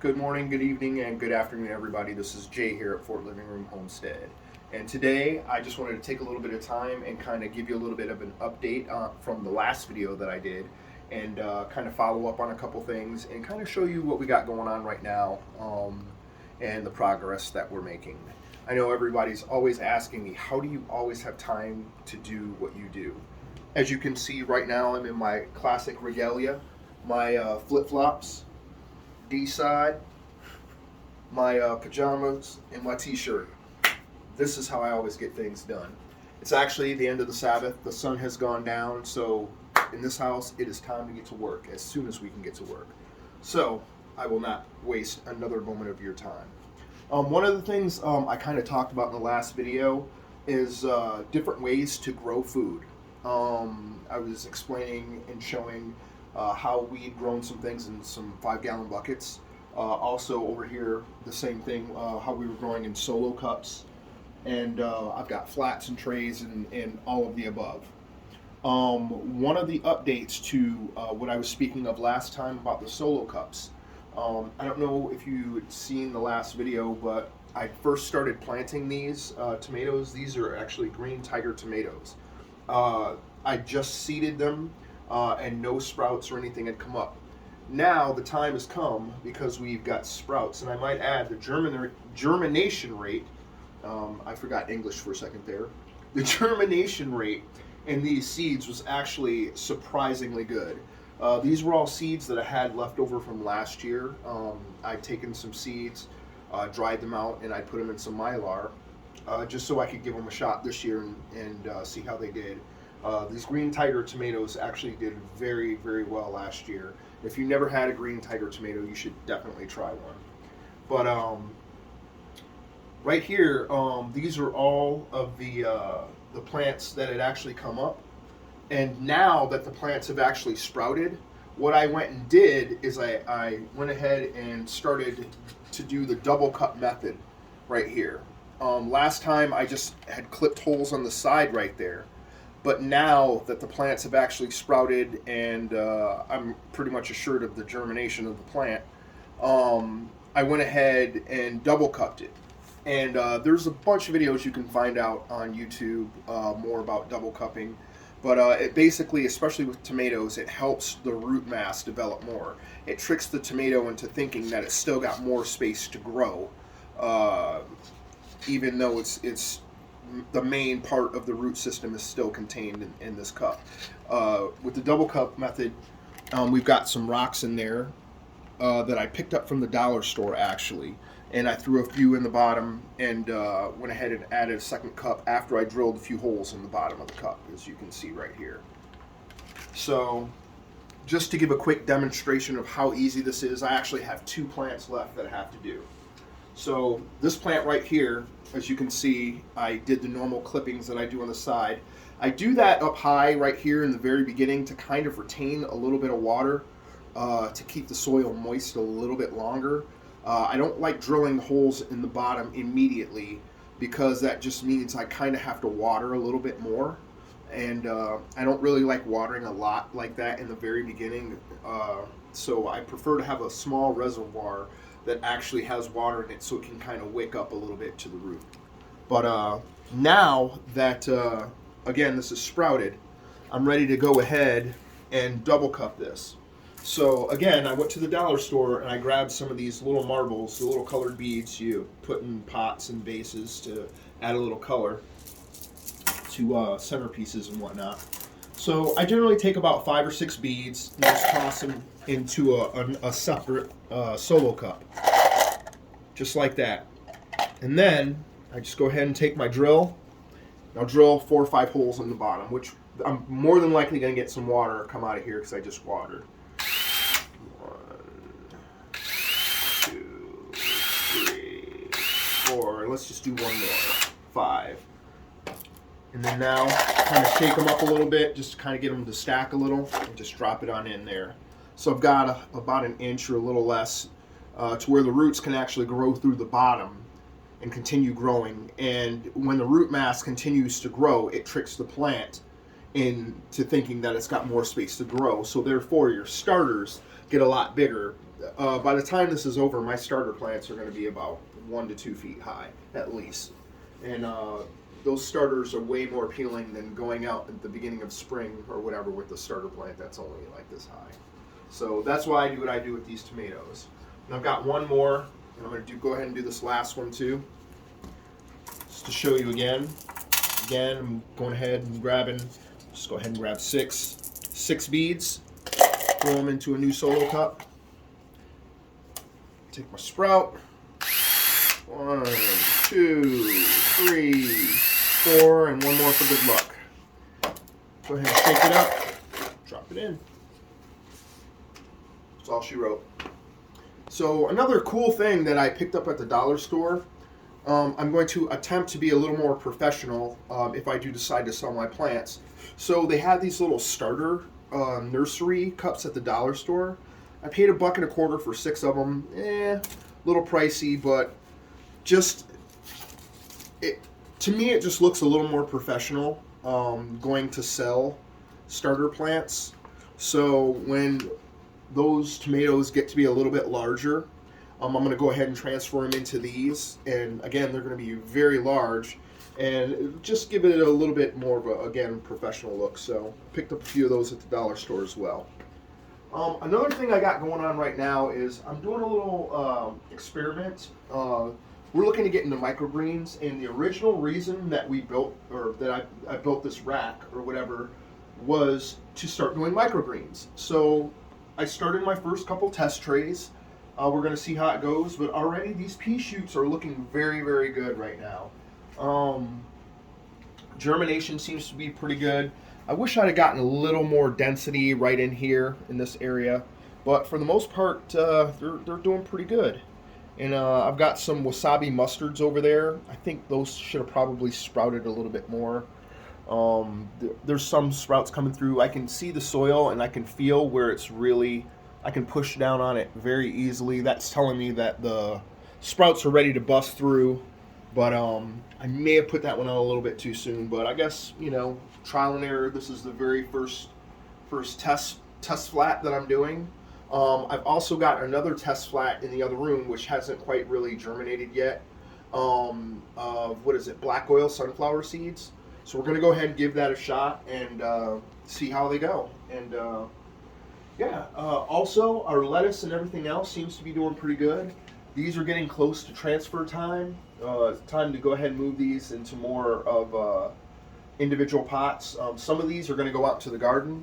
Good morning, good evening, and good afternoon, everybody. This is Jay here at Fort Living Room Homestead. And today, I just wanted to take a little bit of time and kind of give you a little bit of an update from the last video that I did, and kind of follow up on a couple things and kind of show you what we got going on right now and the progress that we're making. I know everybody's always asking me, how do you always have time to do what you do? As you can see right now, I'm in my classic regalia, my flip-flops, D-side, my pajamas, and my t-shirt. This is how I always get things done. It's actually the end of the Sabbath. The sun has gone down, so in this house, it is time to get to work as soon as we can get to work. So I will not waste another moment of your time. One of the things I kind of talked about in the last video is different ways to grow food. I was explaining and showing how we'd grown some things in some 5-gallon buckets. Also over here, the same thing, how we were growing in solo cups. And I've got flats and trays and all of the above. One of the updates to what I was speaking of last time about the solo cups. I don't know if you had seen the last video, but I first started planting these tomatoes. These are actually green tiger tomatoes. I just seeded them and no sprouts or anything had come up. Now the time has come because we've got sprouts, and I might add the germination rate. I forgot English for a second there. The germination rate in these seeds was actually surprisingly good. These were all seeds that I had left over from last year. I'd taken some seeds, dried them out, and I put them in some Mylar just so I could give them a shot this year and see how they did. These green tiger tomatoes actually did very, very well last year. If you never had a green tiger tomato, you should definitely try one. But right here, these are all of the plants that had actually come up. And now that the plants have actually sprouted, what I went and did is I went ahead and started to do the double cup method right here. Last time I just had clipped holes on the side right there. But now that the plants have actually sprouted and I'm pretty much assured of the germination of the plant, I went ahead and double cupped it. And there's a bunch of videos you can find out on YouTube more about double cupping. But it basically, especially with tomatoes, it helps the root mass develop more. It tricks the tomato into thinking that it's still got more space to grow, even though it's the main part of the root system is still contained in this cup. With the double cup method, we've got some rocks in there that I picked up from the dollar store actually, and I threw a few in the bottom and went ahead and added a second cup after I drilled a few holes in the bottom of the cup, as you can see right here. So just to give a quick demonstration of how easy this is, I actually have 2 plants left that I have to do. So this plant right here, as you can see, I did the normal clippings that I do on the side. I do that up high right here in the very beginning to kind of retain a little bit of water to keep the soil moist a little bit longer. I don't like drilling holes in the bottom immediately because that just means I kind of have to water a little bit more. And I don't really like watering a lot like that in the very beginning. So I prefer to have a small reservoir that actually has water in it so it can kind of wick up a little bit to the root. But now that, again, this is sprouted, I'm ready to go ahead and double cup this. So again, I went to the dollar store and I grabbed some of these little marbles, the little colored beads you put in pots and vases to add a little color to centerpieces and whatnot. So I generally take about 5 or 6 beads and just toss them into a separate solo cup, just like that. And then I just go ahead and take my drill. And I'll drill 4 or 5 holes in the bottom, which I'm more than likely going to get some water come out of here because I just watered. 1, 2, 3, 4. Let's just do one more. 5. And then now, kind of shake them up a little bit, just to kind of get them to stack a little, and just drop it on in there. So I've got about an inch or a little less to where the roots can actually grow through the bottom and continue growing. And when the root mass continues to grow, it tricks the plant into thinking that it's got more space to grow. So therefore, your starters get a lot bigger. By the time this is over, my starter plants are going to be about 1 to 2 feet high at least, and those starters are way more appealing than going out at the beginning of spring or whatever with the starter plant that's only like this high. So that's why I do what I do with these tomatoes. And I've got one more, and I'm going to go ahead and do this last one too, just to show you again. Again, I'm going ahead and grabbing, just go ahead and grab six beads, throw them into a new solo cup. Take my sprout. 1, 2, 3, 4, and one more for good luck. Go ahead and shake it up, drop it in. That's all she wrote. So another cool thing that I picked up at the dollar store, I'm going to attempt to be a little more professional if I do decide to sell my plants. So they had these little starter nursery cups at the dollar store. I paid $1.25 for 6 of them. A little pricey, but just to me it just looks a little more professional going to sell starter plants. So when those tomatoes get to be a little bit larger, I'm going to go ahead and transfer them into these, and again they're going to be very large and just give it a little bit more of a, again, professional look. So picked up a few of those at the dollar store as well. Another thing I got going on right now is I'm doing a little experiment. We're looking to get into microgreens, and the original reason that we built, or that I built this rack or whatever, was to start doing microgreens. So I started my first couple test trays. We're going to see how it goes, but already these pea shoots are looking very, very good right now. Germination seems to be pretty good. I wish I'd have gotten a little more density right in here in this area, but for the most part, they're doing pretty good. And I've got some wasabi mustards over there. I think those should have probably sprouted a little bit more. There's some sprouts coming through. I can see the soil and I can feel where it's really, I can push down on it very easily. That's telling me that the sprouts are ready to bust through. But I may have put that one out a little bit too soon. But I guess, you know, trial and error. This is the very first test flat that I'm doing. I've also got another test flat in the other room, which hasn't quite really germinated yet. What is it? Black oil sunflower seeds. So we're going to go ahead and give that a shot and see how they go. And also our lettuce and everything else seems to be doing pretty good. These are getting close to transfer time. It's time to go ahead and move these into more of individual pots. Some of these are going to go out to the garden.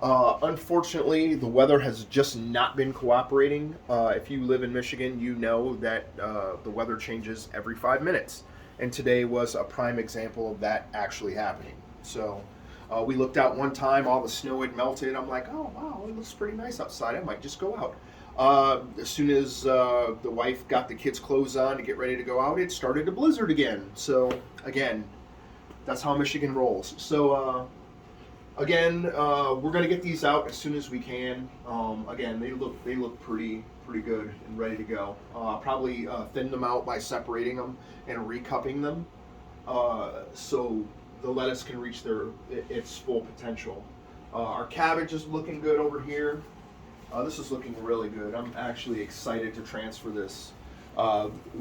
Unfortunately, the weather has just not been cooperating. If you live in Michigan, you know that the weather changes every 5 minutes. And today was a prime example of that actually happening. So we looked out one time, all the snow had melted. I'm like, oh, wow, it looks pretty nice outside. I might just go out. As soon as the wife got the kids' clothes on to get ready to go out, it started to blizzard again. So, again, that's how Michigan rolls. So, again, we're going to get these out as soon as we can. Again, they look pretty good and ready to go. Probably thin them out by separating them and recupping them, so the lettuce can reach its full potential. Our cabbage is looking good over here. This is looking really good. I'm actually excited to transfer this.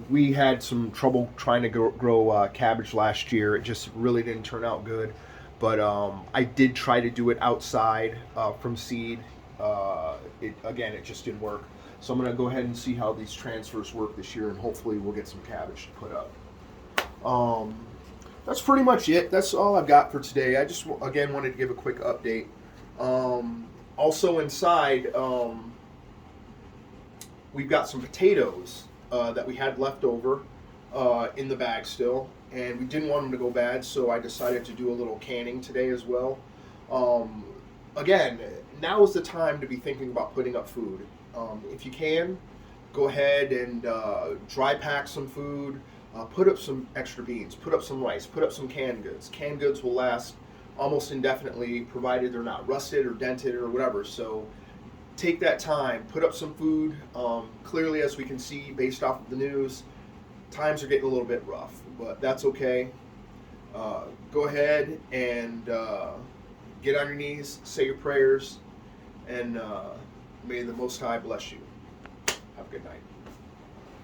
We had some trouble trying to grow cabbage last year. It just really didn't turn out good. But I did try to do it outside from seed. It just didn't work. So I'm going to go ahead and see how these transfers work this year, and hopefully we'll get some cabbage to put up. That's pretty much it. That's all I've got for today. I just, again, wanted to give a quick update. Also inside, we've got some potatoes that we had left over in the bag still, and we didn't want them to go bad, so I decided to do a little canning today as well. Again, now is the time to be thinking about putting up food. If you can, go ahead and dry pack some food, put up some extra beans, put up some rice, put up some canned goods. Canned goods will last almost indefinitely, provided they're not rusted or dented or whatever. So take that time, put up some food. Clearly, as we can see based off of the news, times are getting a little bit rough, but that's okay. Go ahead and get on your knees, say your prayers, and may the Most High bless you. Have a good night.